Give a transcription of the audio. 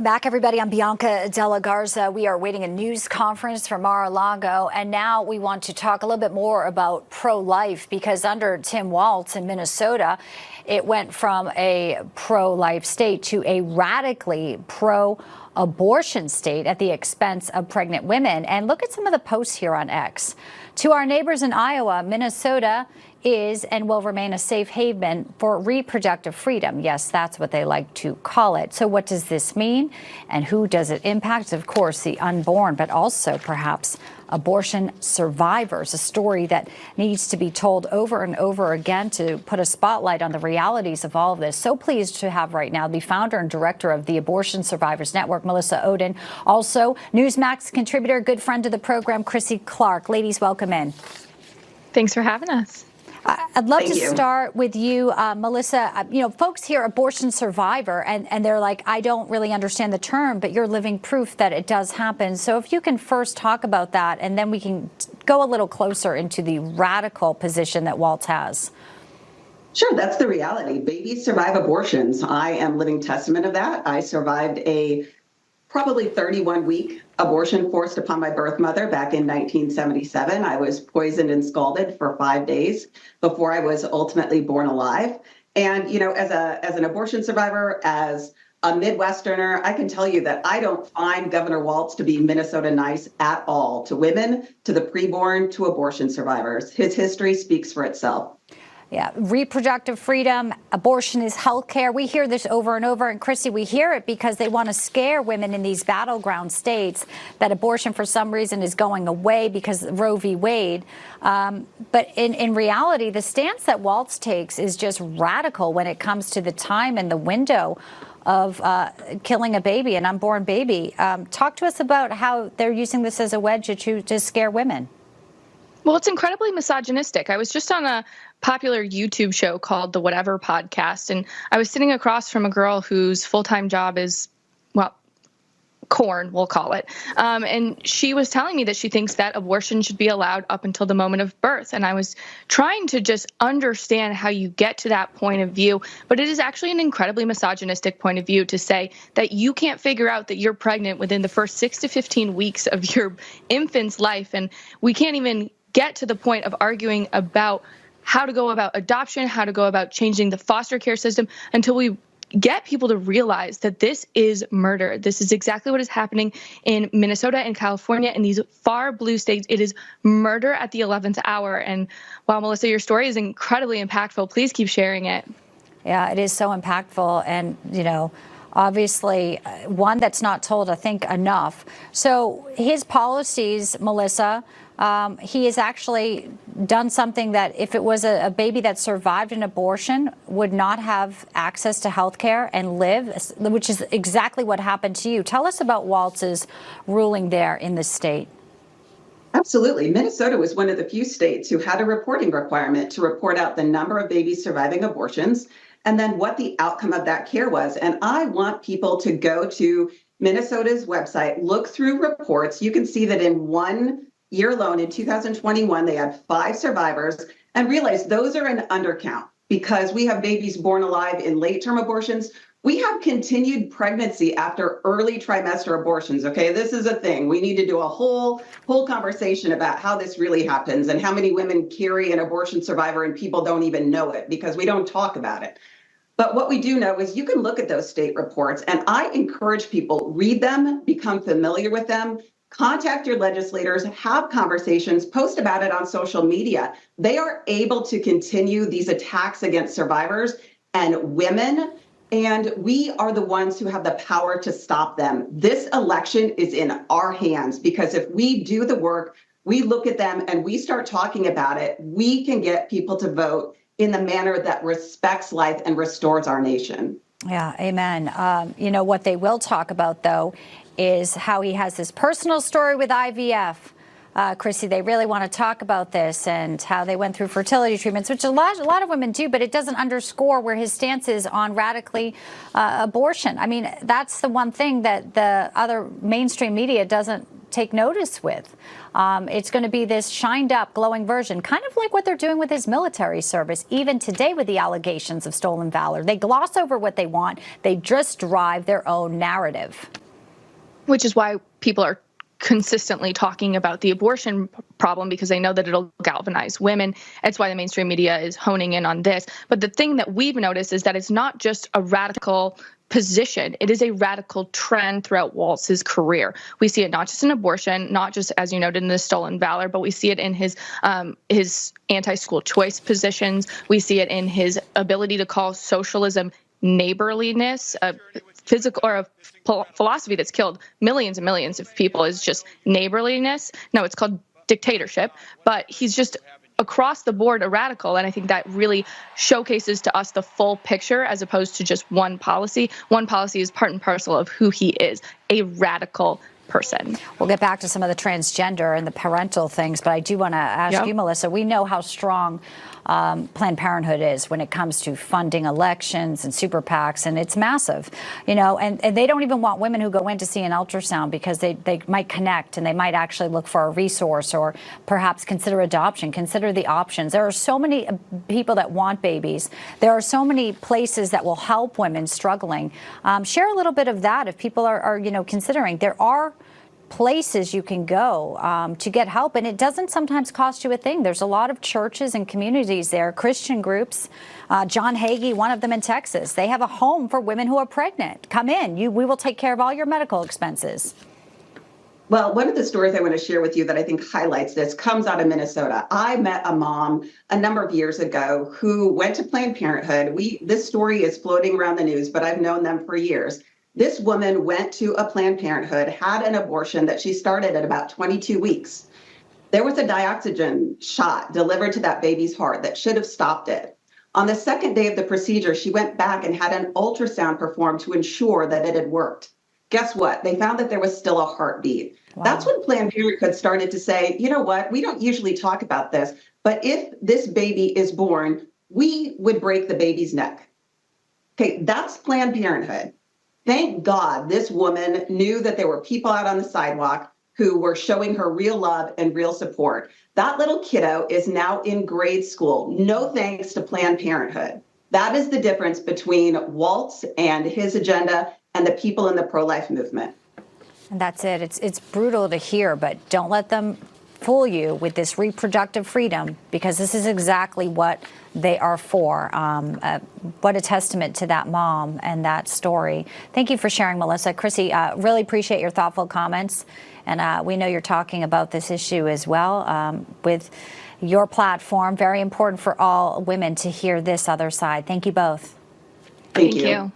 Back, everybody. I'm Bianca Della Garza. We are awaiting a news conference from Mar-a-Lago, and now we want to talk a little bit more about pro-life, because under Tim Walz in Minnesota, it went from a pro-life state to a radically pro-abortion state at the expense of pregnant women. And look at some of the posts here on X. To our neighbors in Iowa, Minnesota is and will remain a safe haven for reproductive freedom. Yes, that's what they like to call it. So what does this mean, and who does it impact? Of course, the unborn, but also perhaps abortion survivors, a story that needs to be told over and over again to put a spotlight on the realities of all of this. So pleased to have right now the founder and director of the Abortion Survivors Network, Melissa Ohden. Also, Newsmax contributor, good friend of the program, Chrissy Clark. Ladies, welcome in. Thanks for having us. I'd love to start with you, Melissa. You know, folks hear abortion survivor and they're like, I don't really understand the term, but you're living proof that it does happen. So if you can first talk about that, and then we can go a little closer into the radical position that Walz has. Sure, that's the reality. Babies survive abortions. I am living testament of that. I survived a probably 31-week abortion forced upon my birth mother back in 1977. I was poisoned and scalded for 5 days before I was ultimately born alive. And, you know, as an abortion survivor, as a Midwesterner, I can tell you that I don't find Governor Walz to be Minnesota nice at all to women, to the preborn, to abortion survivors. His history speaks for itself. Yeah, reproductive freedom, abortion is health care. We hear this over and over. And Chrissy, we hear it because they want to scare women in these battleground states that abortion for some reason is going away because of Roe v. Wade. But in reality, the stance that Walz takes is just radical when it comes to the time and the window of killing a baby, an unborn baby. Talk to us about how they're using this as a wedge to scare women. Well, it's incredibly misogynistic. I was just on a popular YouTube show called The Whatever Podcast, and I was sitting across from a girl whose full-time job is, well, corn, we'll call it. And she was telling me that she thinks that abortion should be allowed up until the moment of birth. And I was trying to just understand how you get to that point of view. But it is actually an incredibly misogynistic point of view to say that you can't figure out that you're pregnant within the first 6 to 15 weeks of your infant's life. And we can't even get to the point of arguing about how to go about adoption, how to go about changing the foster care system until we get people to realize that this is murder. This is exactly what is happening in Minnesota and California and these far blue states. It is murder at the 11th hour. And while Melissa, your story is incredibly impactful, please keep sharing it. Yeah, it is so impactful. And, you know, obviously one that's not told, I think, enough. So his policies, Melissa, he has actually done something that if it was a baby that survived an abortion would not have access to health care and live, which is exactly what happened to you. Tell us about Walz's ruling there in the state. Absolutely. Minnesota was one of the few states who had a reporting requirement to report out the number of babies surviving abortions and then what the outcome of that care was. And I want people to go to Minnesota's website, look through reports. You can see that in 1 year alone, in 2021, they had 5 survivors, and realize those are an undercount because we have babies born alive in late-term abortions. We have continued pregnancy after early trimester abortions, okay? This is a thing. We need to do a whole conversation about how this really happens and how many women carry an abortion survivor and people don't even know it because we don't talk about it. But what we do know is you can look at those state reports, and I encourage people, read them, become familiar with them, contact your legislators, have conversations, post about it on social media. They are able to continue these attacks against survivors and women, and we are the ones who have the power to stop them. This election is in our hands because if we do the work, we look at them and we start talking about it, we can get people to vote in the manner that respects life and restores our nation. Yeah, amen. You know, what they will talk about, though, is how he has this personal story with IVF. Chrissy, they really want to talk about this and how they went through fertility treatments, which a lot of women do, but it doesn't underscore where his stance is on radically abortion. I mean, that's the one thing that the other mainstream media doesn't take notice with. It's going to be this shined up, glowing version, kind of like what they're doing with his military service, even today with the allegations of stolen valor. They gloss over what they want. They just drive their own narrative. Which is why people are consistently talking about the abortion problem, because they know that it'll galvanize women. It's why the mainstream media is honing in on this. But the thing that we've noticed is that it's not just a radical position. It is a radical trend throughout Walz's career. We see it not just in abortion, not just, as you noted, in the stolen valor, but we see it in his anti-school choice positions. We see it in his ability to call socialism neighborliness, a physical or a philosophy that's killed millions and millions of people is just neighborliness. No, it's called dictatorship, but he's just across the board a radical. And I think that really showcases to us the full picture as opposed to just one policy. One policy is part and parcel of who he is, a radical person. We'll get back to some of the transgender and the parental things, but I do want to ask you, Melissa, we know how strong Planned Parenthood is when it comes to funding elections and super PACs, and it's massive, you know, and they don't even want women who go in to see an ultrasound because they might connect and they might actually look for a resource or perhaps consider adoption, consider the options. There are so many people that want babies. There are so many places that will help women struggling. Share a little bit of that if people are you know, considering. There are places you can go to get help, and it doesn't sometimes cost you a thing. There's a lot of churches and communities there, Christian groups. John Hagee, one of them in Texas, they have a home for women who are pregnant. Come in, we will take care of all your medical expenses. Well, one of the stories I want to share with you that I think highlights this comes out of Minnesota. I met a mom a number of years ago who went to Planned Parenthood. This story is floating around the news, but I've known them for years. This woman went to a Planned Parenthood, had an abortion that she started at about 22 weeks. There was a dioxygen shot delivered to that baby's heart that should have stopped it. On the second day of the procedure, she went back and had an ultrasound performed to ensure that it had worked. Guess what? They found that there was still a heartbeat. Wow. That's when Planned Parenthood started to say, you know what, we don't usually talk about this, but if this baby is born, we would break the baby's neck. Okay, that's Planned Parenthood. Thank God this woman knew that there were people out on the sidewalk who were showing her real love and real support. That little kiddo is now in grade school. No thanks to Planned Parenthood. That is the difference between Walz and his agenda and the people in the pro-life movement. And that's it. It's brutal to hear, but don't let them fool you with this reproductive freedom, because this is exactly what they are for. What a testament to that mom and that story. Thank you for sharing, Melissa. Chrissy, really appreciate your thoughtful comments. And we know you're talking about this issue as well with your platform. Very important for all women to hear this other side. Thank you both. Thank you.